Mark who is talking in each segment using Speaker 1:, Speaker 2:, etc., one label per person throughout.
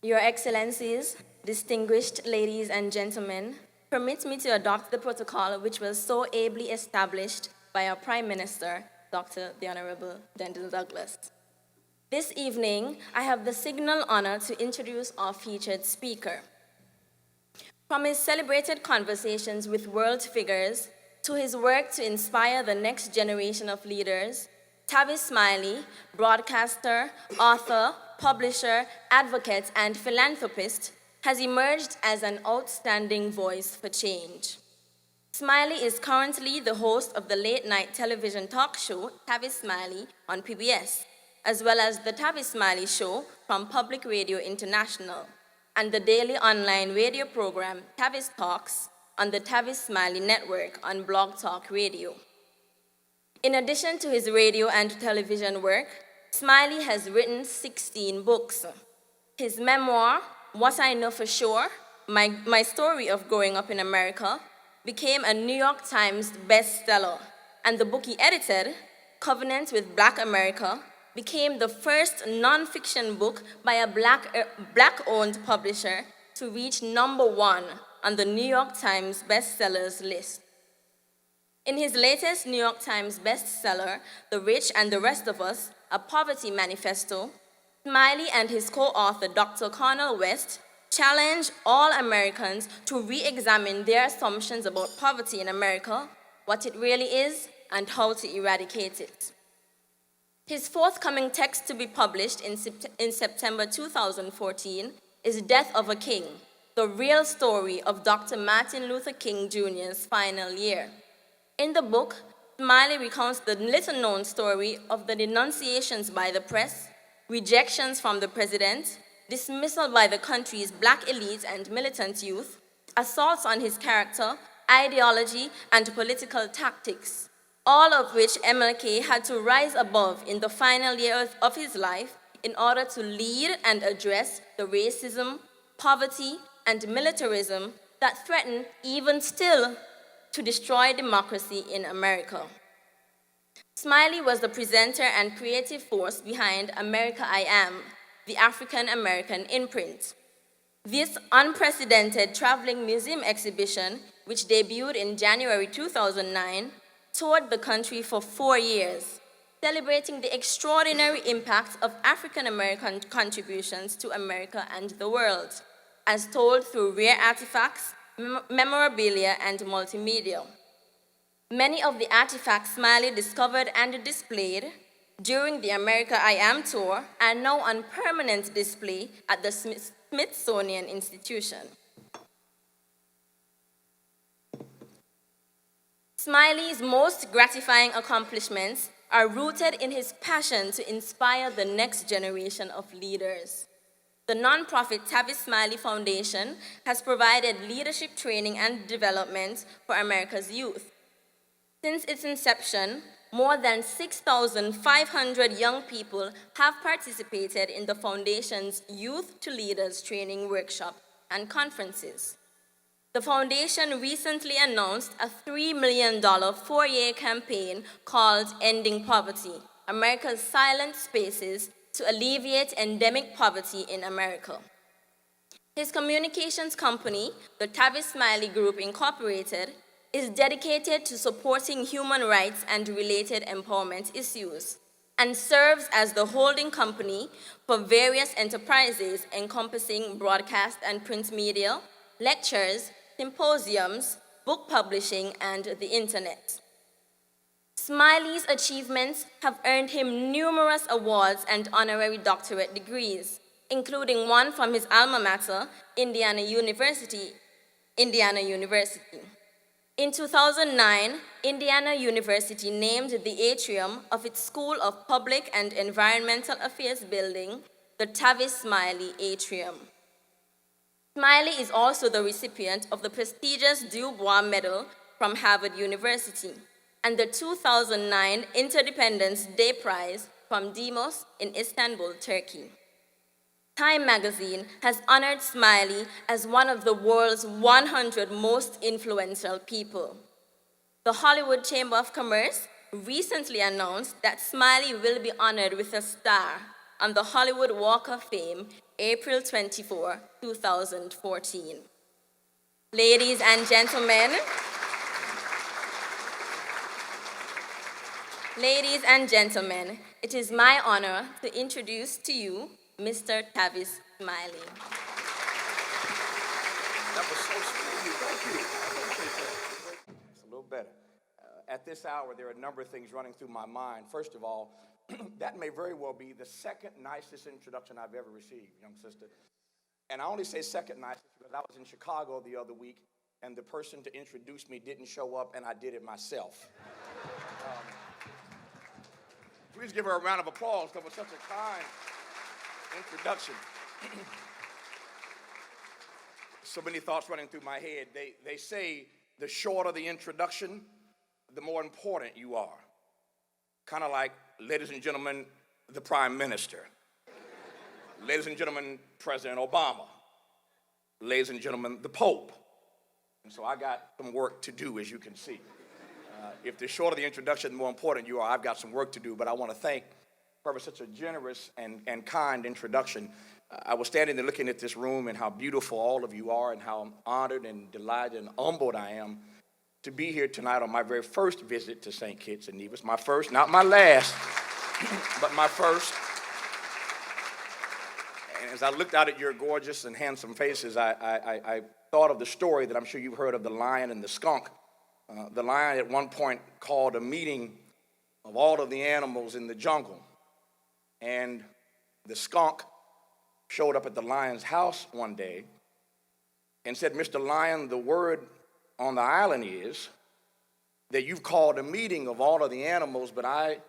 Speaker 1: Your Excellencies, distinguished ladies and gentlemen, permit me to adopt the protocol which was so ably established by our Prime Minister, Dr. the Honorable Dendell Douglas. This evening, I have the signal honor to introduce our featured speaker. From his celebrated conversations with world figures to his work to inspire the next generation of leaders, Tavis Smiley, broadcaster, author, publisher, advocate, and philanthropist, has emerged as an outstanding voice for change. Smiley is currently the host of the late-night television talk show Tavis Smiley on PBS, as well as the Tavis Smiley Show from Public Radio International, and the daily online radio program Tavis Talks on the Tavis Smiley Network on Blog Talk Radio. In addition to his radio and television work, Smiley has written 16 books. His memoir, What I Know for Sure, My Story of Growing Up in America, became a New York Times bestseller, and the book he edited, Covenant with Black America, became the first nonfiction book by a Black-owned publisher to reach #1 on the New York Times bestsellers list. In his latest New York Times bestseller, The Rich and the Rest of Us, A Poverty Manifesto, Smiley and his co-author, Dr. Cornel West, challenge all Americans to re-examine their assumptions about poverty in America, what it really is, and how to eradicate it. His forthcoming text to be published in September 2014 is Death of a King, the real story of Dr. Martin Luther King Jr.'s final year. In the book, Smiley recounts the little-known story of the denunciations by the press, rejections from the president, dismissal by the country's Black elite and militant youth, assaults on his character, ideology, and political tactics, all of which MLK had to rise above in the final year of his life in order to lead and address the racism, poverty, and militarism that threaten, even still, to destroy democracy in America. Smiley was the presenter and creative force behind America I Am, the African American imprint. This unprecedented traveling museum exhibition, which debuted in January 2009, toured the country for 4 years, celebrating the extraordinary impact of African American contributions to America and the world, as told through rare artifacts, memorabilia, and multimedia. Many of the artifacts Smiley discovered and displayed during the America I Am tour are now on permanent display at the Smithsonian Institution. Smiley's most gratifying accomplishments are rooted in his passion to inspire the next generation of leaders. The nonprofit Tavis Smiley Foundation has provided leadership training and development for America's youth. Since its inception, more than 6,500 young people have participated in the foundation's Youth to Leaders training workshop and conferences. The foundation recently announced a $3 million 4-year campaign called Ending Poverty, America's Silent Spaces to Alleviate Endemic Poverty in America. His communications company, the Tavis Smiley Group Incorporated, is dedicated to supporting human rights and related empowerment issues, and serves as the holding company for various enterprises encompassing broadcast and print media, lectures, symposiums, book publishing, and the internet. Smiley's achievements have earned him numerous awards and honorary doctorate degrees, including one from his alma mater, Indiana University. In 2009, Indiana University named the atrium of its School of Public and Environmental Affairs building the Tavis Smiley Atrium. Smiley is also the recipient of the prestigious Du Bois Medal from Harvard University and the 2009 Interdependence Day Prize from Demos in Istanbul, Turkey. Time magazine has honored Smiley as one of the world's 100 most influential people. The Hollywood Chamber of Commerce recently announced that Smiley will be honored with a star, on the Hollywood Walk of Fame, April 24, 2014. Ladies and gentlemen, it is my honor to introduce to you Mr. Tavis Smiley.
Speaker 2: That was so sweet of you. Thank you. I appreciate that. It's a little better. At this hour, there are a number of things running through my mind. First of all, that may very well be the second nicest introduction I've ever received, young sister. And I only say second nicest because I was in Chicago the other week, and the person to introduce me didn't show up, and I did it myself. Please give her a round of applause. That was such a kind introduction. So many thoughts running through my head. They say the shorter the introduction, the more important you are. Kind of like, ladies and gentlemen, the Prime Minister. Ladies and gentlemen, President Obama. Ladies and gentlemen, the Pope. And so I got some work to do, as you can see. If the shorter the introduction, the more important you are, I've got some work to do, but I want to thank her for such a generous and kind introduction. I was standing there looking at this room and how beautiful all of you are and how honored and delighted and humbled I am to be here tonight on my very first visit to St. Kitts-Nevis. My first, not my last, but my first. And as I looked out at your gorgeous and handsome faces, I thought of the story that I'm sure you've heard of, the lion and the skunk. The lion at one point called a meeting of all of the animals in the jungle. And the skunk showed up at the lion's house one day and said, "Mr. Lion, the word on the island is that you've called a meeting of all of the animals, but I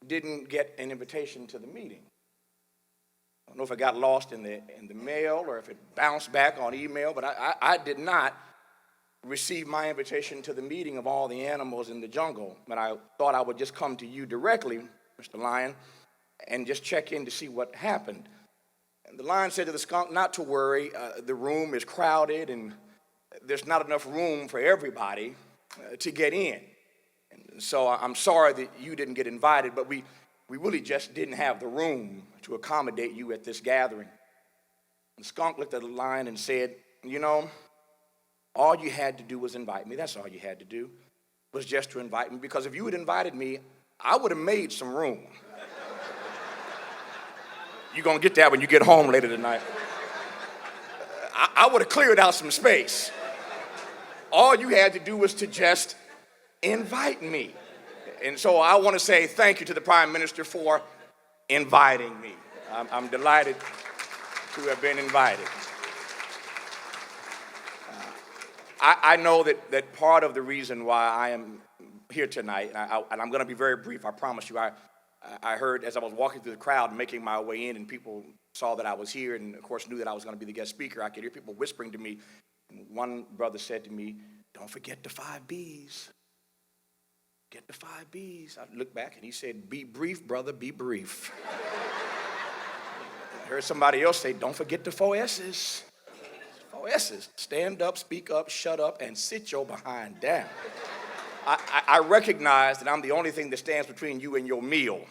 Speaker 2: didn't get an invitation to the meeting. I don't know if it got lost in the mail or if it bounced back on email, but I did not receive my invitation to the meeting of all the animals in the jungle. But I thought I would just come to you directly, Mr. Lion, and just check in to see what happened." And the lion said to the skunk, "Not to worry, the room is crowded and there's not enough room for everybody to get in. And so I'm sorry that you didn't get invited, but we really just didn't have the room to accommodate you at this gathering." And the skunk looked at the lion and said, "You know, all you had to do was invite me. That's all you had to do, was just to invite me, because if you had invited me, I would have made some room." You're going to get that when you get home later tonight. I would have cleared out some space. All you had to do was to just invite me. And so I want to say thank you to the Prime Minister for inviting me. I'm delighted to have been invited. I know that part of the reason why I am here tonight, and I'm going to be very brief, I promise you, I heard as I was walking through the crowd making my way in, and people saw that I was here and, of course, knew that I was going to be the guest speaker. I could hear people whispering to me. And one brother said to me, "Don't forget the 5 B's. Get the 5 B's." I looked back and he said, "Be brief, brother, be brief." I heard somebody else say, "Don't forget the 4 S's. 4 S's. Stand up, speak up, shut up, and sit your behind down." I recognize that I'm the only thing that stands between you and your meal.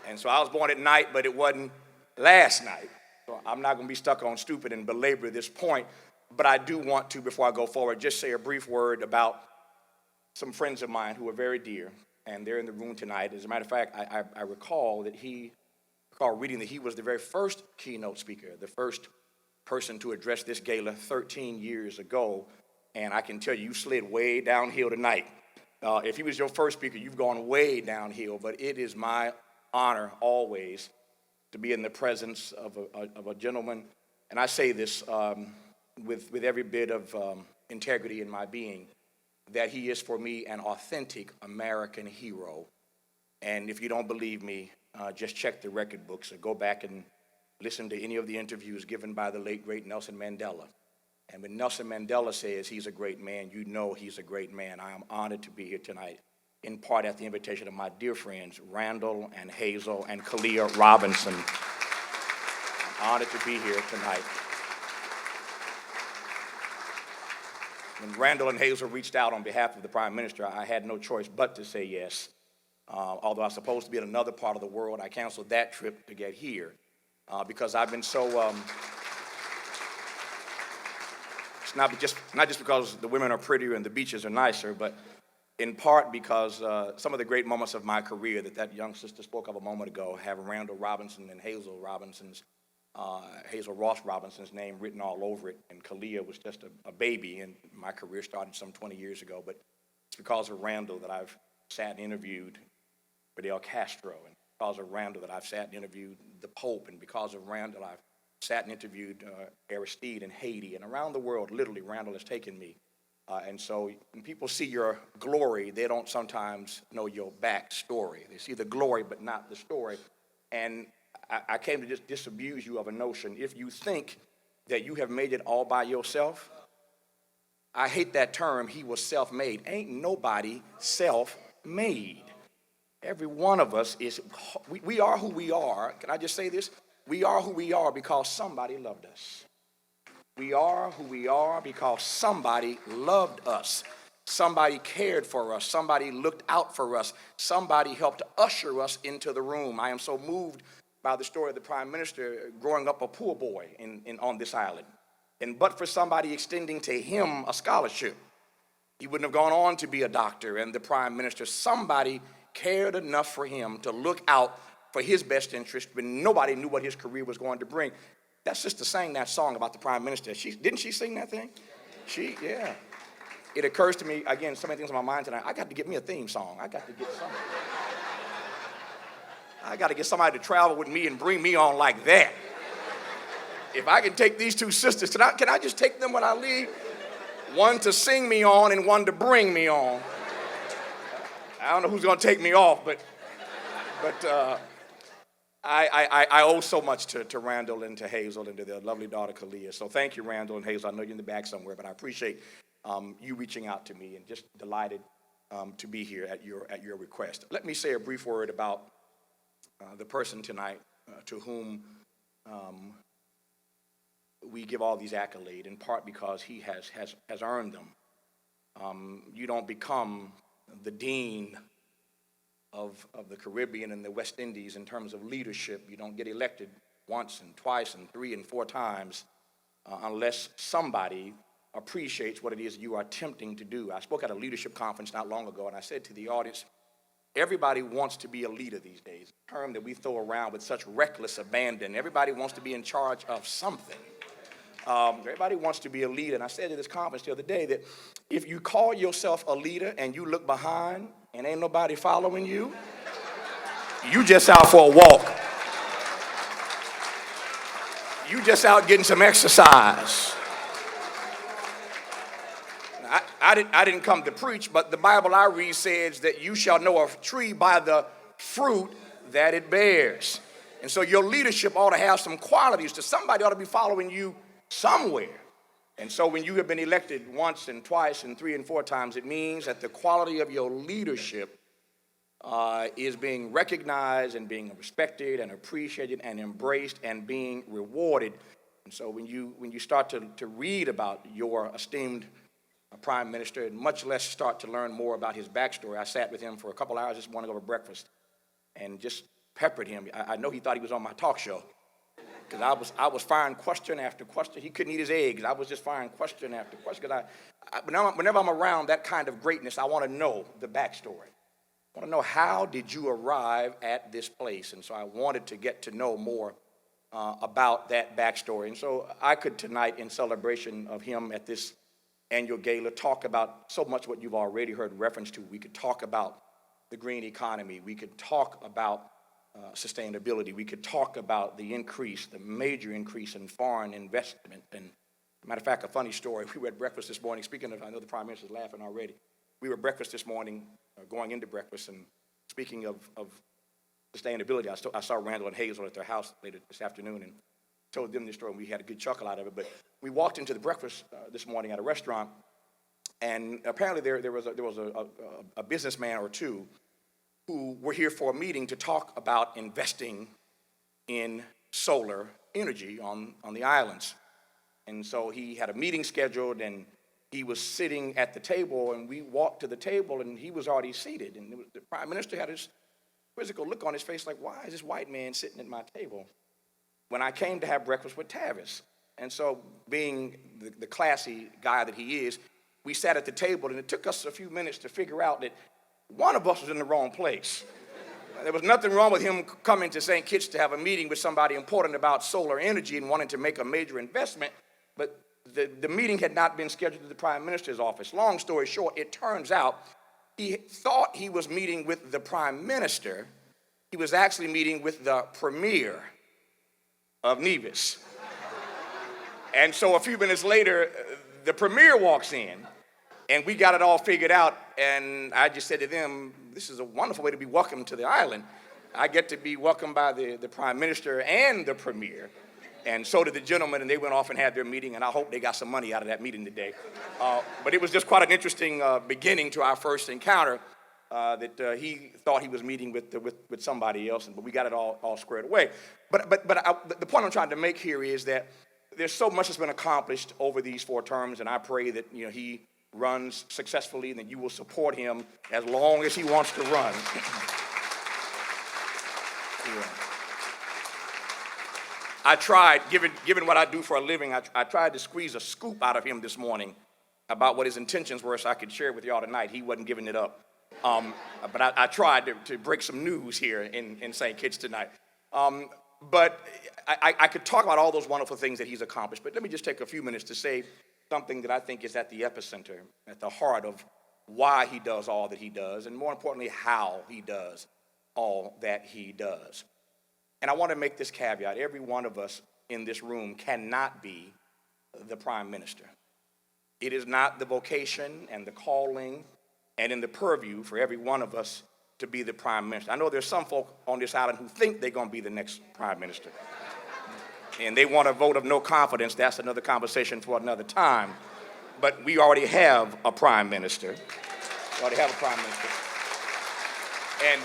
Speaker 2: And so I was born at night, but it wasn't last night. So I'm not going to be stuck on stupid and belabor this point. But I do want to, before I go forward, just say a brief word about some friends of mine who are very dear, and they're in the room tonight. As a matter of fact, I recall reading that he was the very first keynote speaker, the first person to address this gala 13 years ago. And I can tell you, you slid way downhill tonight. If he was your first speaker, you've gone way downhill. But it is my honor always to be in the presence of a gentleman. And I say this with every bit of integrity in my being, that he is for me an authentic American hero. And if you don't believe me, just check the record books or go back and listen to any of the interviews given by the late, great Nelson Mandela. And when Nelson Mandela says he's a great man, you know he's a great man. I am honored to be here tonight, in part at the invitation of my dear friends, Randall and Hazel and Kalia Robinson. I'm honored to be here tonight. When Randall and Hazel reached out on behalf of the Prime Minister, I had no choice but to say yes. Although I was supposed to be in another part of the world, I canceled that trip to get here because I've been so, it's not just because the women are prettier and the beaches are nicer, but in part because some of the great moments of my career that young sister spoke of a moment ago have Randall Robinson and Hazel Ross Robinson's name written all over it, and Kalia was just a baby, and my career started some 20 years ago, but it's because of Randall that I've sat and interviewed Fidel Castro, and because of Randall that I've sat and interviewed the Pope, and because of Randall I've sat and interviewed Aristide in Haiti, and around the world, literally, Randall has taken me. And so when people see your glory, they don't sometimes know your backstory. They see the glory, but not the story. And I came to just disabuse you of a notion. If you think that you have made it all by yourself, I hate that term, he was self-made. Ain't nobody self-made. Every one of us we are who we are. Can I just say this? We are who we are because somebody loved us. We are who we are because somebody loved us. Somebody cared for us. Somebody looked out for us. Somebody helped usher us into the room. I am so moved by the story of the Prime Minister growing up a poor boy on this island. And but for somebody extending to him a scholarship, he wouldn't have gone on to be a doctor and the Prime Minister. Somebody cared enough for him to look out for his best interest when nobody knew what his career was going to bring. That sister sang that song about the Prime Minister. Didn't she sing that thing? Yeah. It occurs to me, again, so many things on my mind tonight. I got to get me a theme song. I got to get somebody to travel with me and bring me on like that. If I can take these two sisters, can I just take them when I leave? One to sing me on and one to bring me on. I don't know who's going to take me off, but I owe so much to Randall and to Hazel and to their lovely daughter, Kalia. So thank you, Randall and Hazel. I know you're in the back somewhere, but I appreciate you reaching out to me and just delighted to be here at your request. Let me say a brief word about the person tonight to whom we give all these accolades, in part because he has earned them. You don't become the dean of the Caribbean and the West Indies in terms of leadership. You don't get elected once and twice and 3 and 4 times unless somebody appreciates what it is you are attempting to do. I spoke at a leadership conference not long ago, and I said to the audience, everybody wants to be a leader these days, a term that we throw around with such reckless abandon. Everybody wants to be in charge of something. Everybody wants to be a leader. And I said at this conference the other day that if you call yourself a leader and you look behind and ain't nobody following you, you just out for a walk. You just out getting some exercise. I didn't come to preach, but the Bible I read says that you shall know a tree by the fruit that it bears. And so your leadership ought to have some qualities. Somebody ought to be following you somewhere. And so when you have been elected once and twice and 3 and 4 times, it means that the quality of your leadership is being recognized and being respected and appreciated and embraced and being rewarded. And so when you start to read about your esteemed Prime Minister, and much less start to learn more about his backstory, I sat with him for a couple hours this morning over breakfast and just peppered him. I know he thought he was on my talk show, because I was firing question after question. He couldn't eat his eggs. I was just firing question after question. Because whenever I'm around that kind of greatness, I want to know the backstory. I want to know, how did you arrive at this place? And so I wanted to get to know more about that backstory. And so I could tonight, in celebration of him at this annual gala, talk about so much what you've already heard reference to. We could talk about the green economy. We could talk about sustainability. We could talk about the major increase in foreign investment. And matter of fact, a funny story, we were at breakfast this morning, speaking of, I know the Prime Minister's laughing already. We were at breakfast this morning, going into breakfast, and speaking of sustainability, I saw Randall and Hazel at their house later this afternoon and told them this story, and we had a good chuckle out of it. But we walked into the breakfast this morning at a restaurant, and apparently there was a businessman or two who were here for a meeting to talk about investing in solar energy on the islands. And so he had a meeting scheduled, and he was sitting at the table, and we walked to the table, and he was already seated. And the prime minister had this quizzical look on his face like, why is this white man sitting at my table when I came to have breakfast with Tavis? And so, being the classy guy that he is, we sat at the table, and it took us a few minutes to figure out that one of us was in the wrong place. There was nothing wrong with him coming to St. Kitts to have a meeting with somebody important about solar energy and wanting to make a major investment, but the meeting had not been scheduled at the prime minister's office. Long story short, it turns out he thought he was meeting with the prime minister. He was actually meeting with the premier of Nevis. And so a few minutes later, the premier walks in, and we got it all figured out, and I just said to them, this is a wonderful way to be welcomed to the island. I get to be welcomed by the prime minister and the premier, and so did the gentleman, and they went off and had their meeting, and I hope they got some money out of that meeting today. But it was just quite an interesting beginning to our first encounter, that he thought he was meeting with somebody else, but we got it all squared away. But the point I'm trying to make here is that there's so much that's been accomplished over these 4 terms, and I pray that he runs successfully and that you will support him as long as he wants to run. Yeah. I tried, given what I do for a living, I tried to squeeze a scoop out of him this morning about what his intentions were so I could share it with y'all tonight. He wasn't giving it up. But I tried to break some news here in St. Kitts tonight. But I could talk about all those wonderful things that he's accomplished, but let me just take a few minutes to say something that I think is at the epicenter, at the heart of why he does all that he does, and more importantly, how he does all that he does. And I want to make this caveat. Every one of us in this room cannot be the prime minister. It is not the vocation and the calling and in the purview for every one of us to be the prime minister. I know there's some folk on this island who think they're going to be the next prime minister. And they want a vote of no confidence. That's another conversation for another time. But we already have a prime minister. We already have a prime minister. And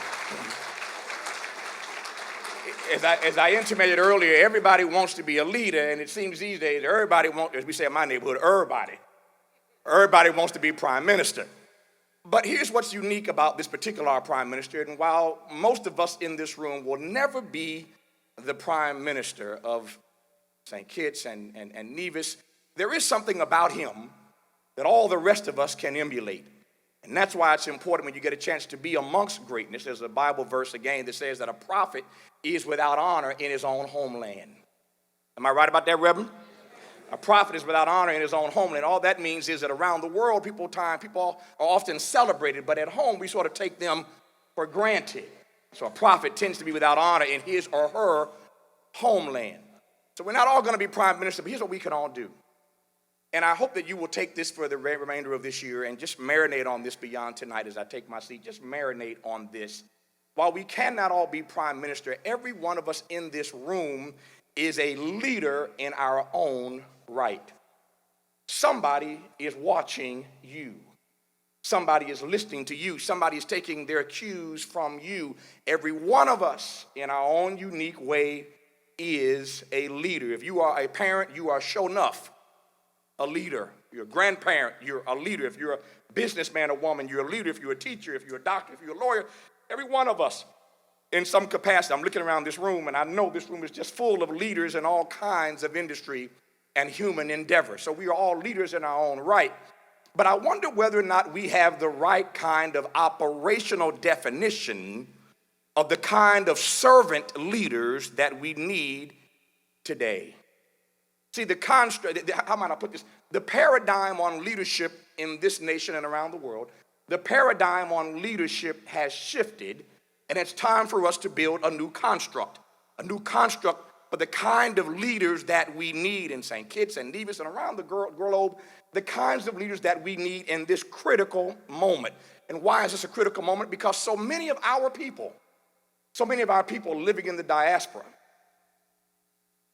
Speaker 2: as I intimated earlier, everybody wants to be a leader, and it seems these days everybody wants, as we say in my neighborhood, everybody wants to be prime minister. But here's what's unique about this particular prime minister, and while most of us in this room will never be the prime minister of St. Kitts and Nevis, there is something about him that all the rest of us can emulate. And that's why it's important when you get a chance to be amongst greatness. There's a Bible verse again that says that a prophet is without honor in his own homeland. Am I right about that, Reverend? A prophet is without honor in his own homeland. All that means is that around the world, people are often celebrated, but at home we sort of take them for granted. So a prophet tends to be without honor in his or her homeland. So we're not all going to be prime minister, but here's what we can all do. And I hope that you will take this for the remainder of this year and just marinate on this beyond tonight as I take my seat. Just marinate on this. While we cannot all be prime minister, every one of us in this room is a leader in our own right. Somebody is watching you. Somebody is listening to you. Somebody is taking their cues from you. Every one of us in our own unique way is a leader. If you are a parent, you are sure enough a leader. You're a grandparent, you're a leader. If you're a businessman or woman, you're a leader. If you're a teacher, if you're a doctor, if you're a lawyer, every one of us in some capacity. I'm looking around this room, and I know this room is just full of leaders in all kinds of industry and human endeavor. So we are all leaders in our own right. But I wonder whether or not we have the right kind of operational definition of the kind of servant leaders that we need today. See, how might I put this? The paradigm on leadership in this nation and around the world, the paradigm on leadership has shifted, and it's time for us to build a new construct for the kind of leaders that we need in St. Kitts and Nevis and around the globe, the kinds of leaders that we need in this critical moment. And why is this a critical moment? Because so many of our people living in the diaspora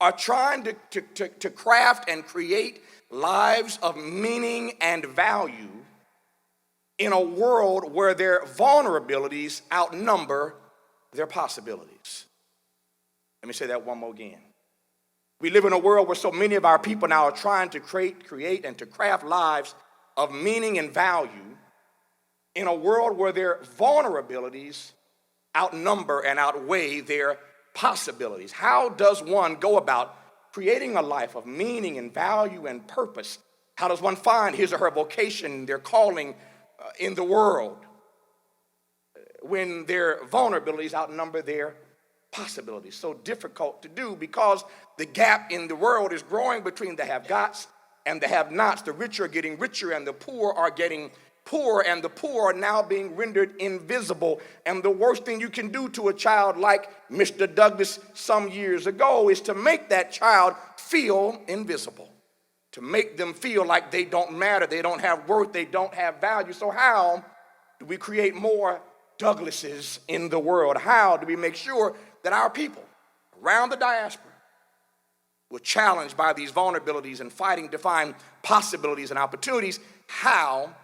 Speaker 2: are trying to craft and create lives of meaning and value in a world where their vulnerabilities outnumber their possibilities. Let me say that one more again. We live in a world where so many of our people now are trying to create and to craft lives of meaning and value in a world where their vulnerabilities outnumber and outweigh their possibilities? How does one go about creating a life of meaning and value and purpose? How does one find his or her vocation, their calling in the world when their vulnerabilities outnumber their possibilities? So difficult to do because the gap in the world is growing between the have-gots and the have-nots. The rich are getting richer and the poor are getting poor, and the poor are now being rendered invisible. And the worst thing you can do to a child like Mr. Douglas some years ago is to make that child feel invisible, to make them feel like they don't matter, they don't have worth, they don't have value. So how do we create more Douglases in the world? How do we make sure that our people around the diaspora were challenged by these vulnerabilities and fighting to find possibilities and opportunities? How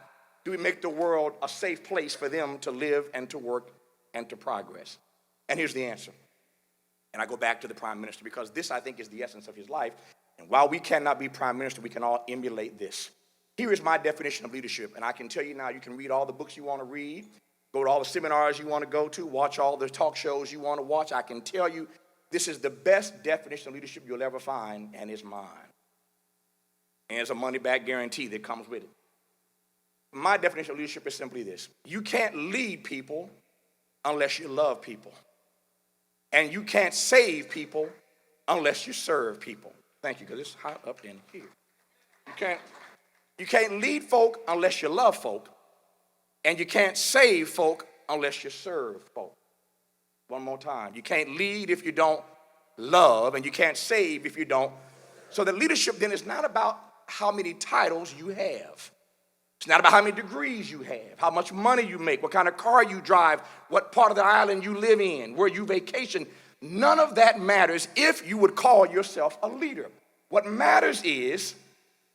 Speaker 2: do we make the world a safe place for them to live and to work and to progress? And here's the answer. And I go back to the prime minister because this, I think, is the essence of his life. And while we cannot be prime minister, we can all emulate this. Here is my definition of leadership. And I can tell you now, you can read all the books you want to read, go to all the seminars you want to go to, watch all the talk shows you want to watch. I can tell you this is the best definition of leadership you'll ever find, and it's mine. And there's a money-back guarantee that comes with it. My definition of leadership is simply this. You can't lead people unless you love people. And you can't save people unless you serve people. Thank you, because it's hot up in here. You can't lead folk unless you love folk. And you can't save folk unless you serve folk. One more time. You can't lead if you don't love, and you can't save if you don't. So the leadership then is not about how many titles you have. It's not about how many degrees you have, how much money you make, what kind of car you drive, what part of the island you live in, where you vacation. None of that matters if you would call yourself a leader. What matters is,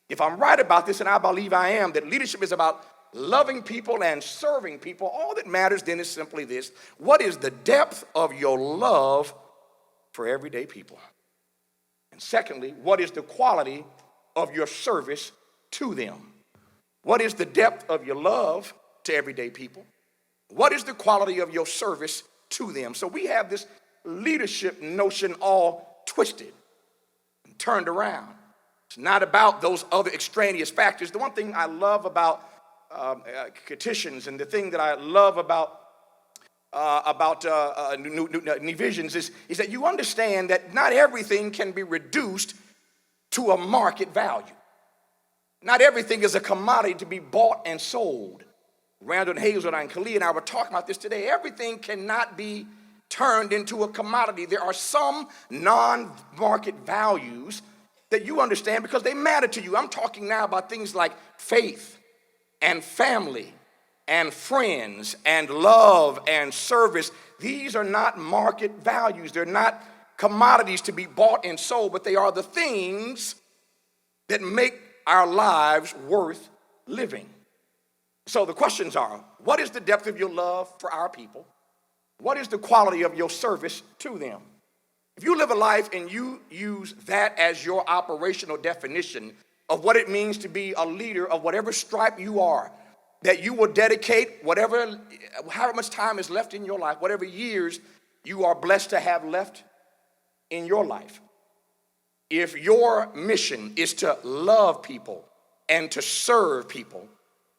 Speaker 2: if I'm right about this, and I believe I am, that leadership is about loving people and serving people. All that matters then is simply this. What is the depth of your love for everyday people? And secondly, what is the quality of your service to them? What is the depth of your love to everyday people? What is the quality of your service to them? So we have this leadership notion all twisted and turned around. It's not about those other extraneous factors. The one thing I love about petitions, and the thing that I love about New Visions is that you understand that not everything can be reduced to a market value. Not everything is a commodity to be bought and sold. Randall and Hazel and Khalid and I were talking about this today. Everything cannot be turned into a commodity. There are some non-market values that you understand because they matter to you. I'm talking now about things like faith and family and friends and love and service. These are not market values. They're not commodities to be bought and sold, but they are the things that make our lives worth living. So the questions are, what is the depth of your love for our people? What is the quality of your service to them? If you live a life and you use that as your operational definition of what it means to be a leader of whatever stripe you are, that you will dedicate however much time is left in your life, whatever years you are blessed to have left in your life. If your mission is to love people and to serve people,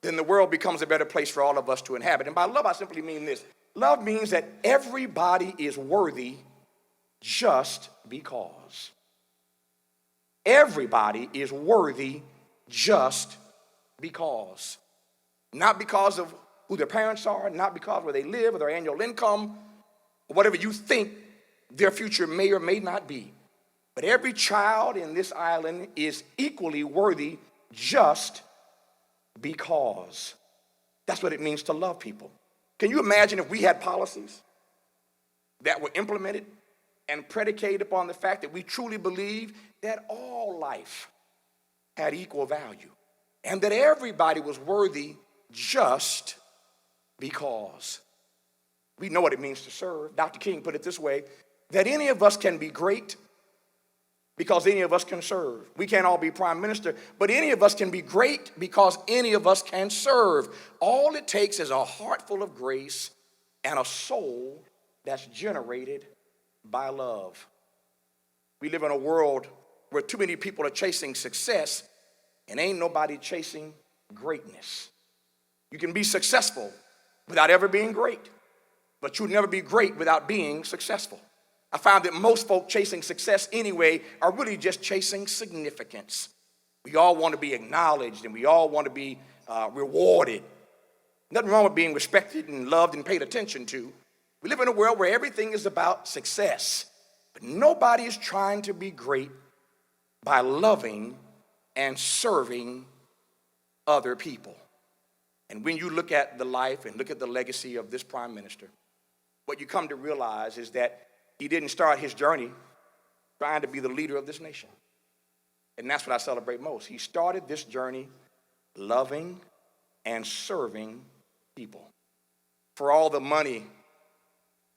Speaker 2: then the world becomes a better place for all of us to inhabit. And by love, I simply mean this. Love means that everybody is worthy just because. Everybody is worthy just because. Not because of who their parents are, not because of where they live or their annual income, or whatever you think their future may or may not be. But every child in this island is equally worthy just because. That's what it means to love people. Can you imagine if we had policies that were implemented and predicated upon the fact that we truly believe that all life had equal value and that everybody was worthy just because? We know what it means to serve. Dr. King put it this way, that any of us can be great because any of us can serve. We can't all be prime minister, but any of us can be great because any of us can serve. All it takes is a heart full of grace and a soul that's generated by love. We live in a world where too many people are chasing success and ain't nobody chasing greatness. You can be successful without ever being great, but you'll never be great without being successful. I found that most folk chasing success anyway are really just chasing significance. We all want to be acknowledged and we all want to be rewarded. Nothing wrong with being respected and loved and paid attention to. We live in a world where everything is about success, but nobody is trying to be great by loving and serving other people. And when you look at the life and look at the legacy of this prime minister, what you come to realize is that he didn't start his journey trying to be the leader of this nation. And that's what I celebrate most. He started this journey loving and serving people. For all the money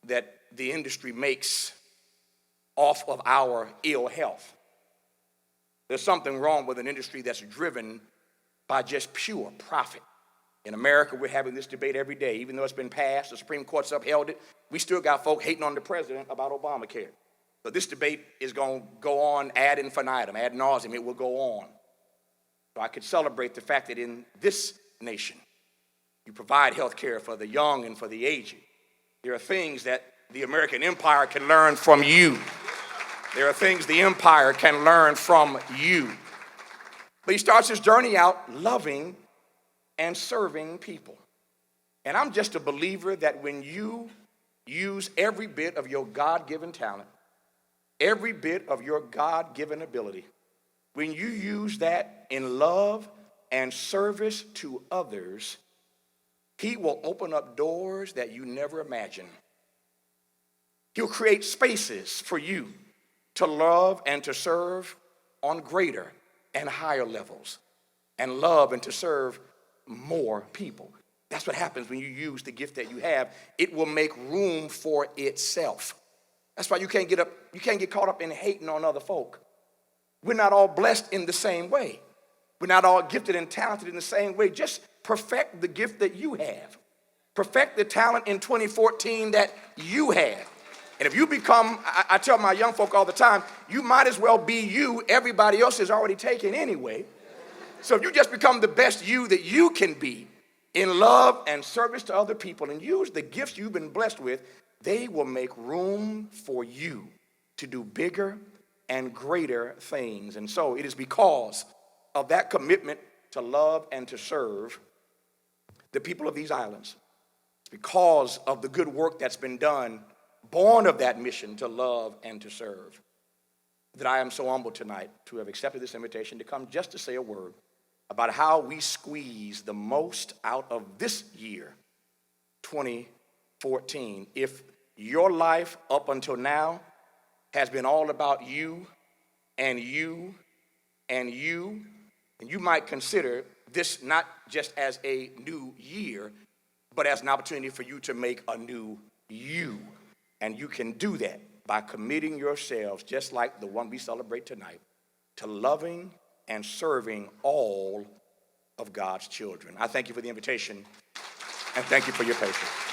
Speaker 2: that the industry makes off of our ill health, there's something wrong with an industry that's driven by just pure profit. In America, we're having this debate every day. Even though it's been passed, the Supreme Court's upheld it, we still got folk hating on the president about Obamacare. So this debate is going to go on ad infinitum, ad nauseum. It will go on. So I could celebrate the fact that in this nation, you provide health care for the young and for the aged. There are things that the American empire can learn from you. There are things the empire can learn from you. But he starts his journey out loving and serving people. And I'm just a believer that when you use every bit of your God-given talent, every bit of your God-given ability, when you use that in love and service to others, he will open up doors that you never imagined. He'll create spaces for you to love and to serve on greater and higher levels, and love and to serve more people. That's what happens when you use the gift that you have. It will make room for itself. That's why you can't get caught up in hating on other folk. We're not all blessed in the same way. We're not all gifted and talented in the same way. Just perfect the gift that you have. Perfect the talent in 2014 that you have. And if you become, I tell my young folk all the time, you might as well be you. Everybody else is already taken anyway. So if you just become the best you that you can be in love and service to other people and use the gifts you've been blessed with, they will make room for you to do bigger and greater things. And so it is because of that commitment to love and to serve the people of these islands. It's because of the good work that's been done, born of that mission to love and to serve, that I am so humbled tonight to have accepted this invitation to come just to say a word about how we squeeze the most out of this year, 2014. If your life up until now has been all about you and you and you, and you might consider this not just as a new year, but as an opportunity for you to make a new you. And you can do that by committing yourselves, just like the one we celebrate tonight, to loving and serving all of God's children. I thank you for the invitation, and thank you for your patience.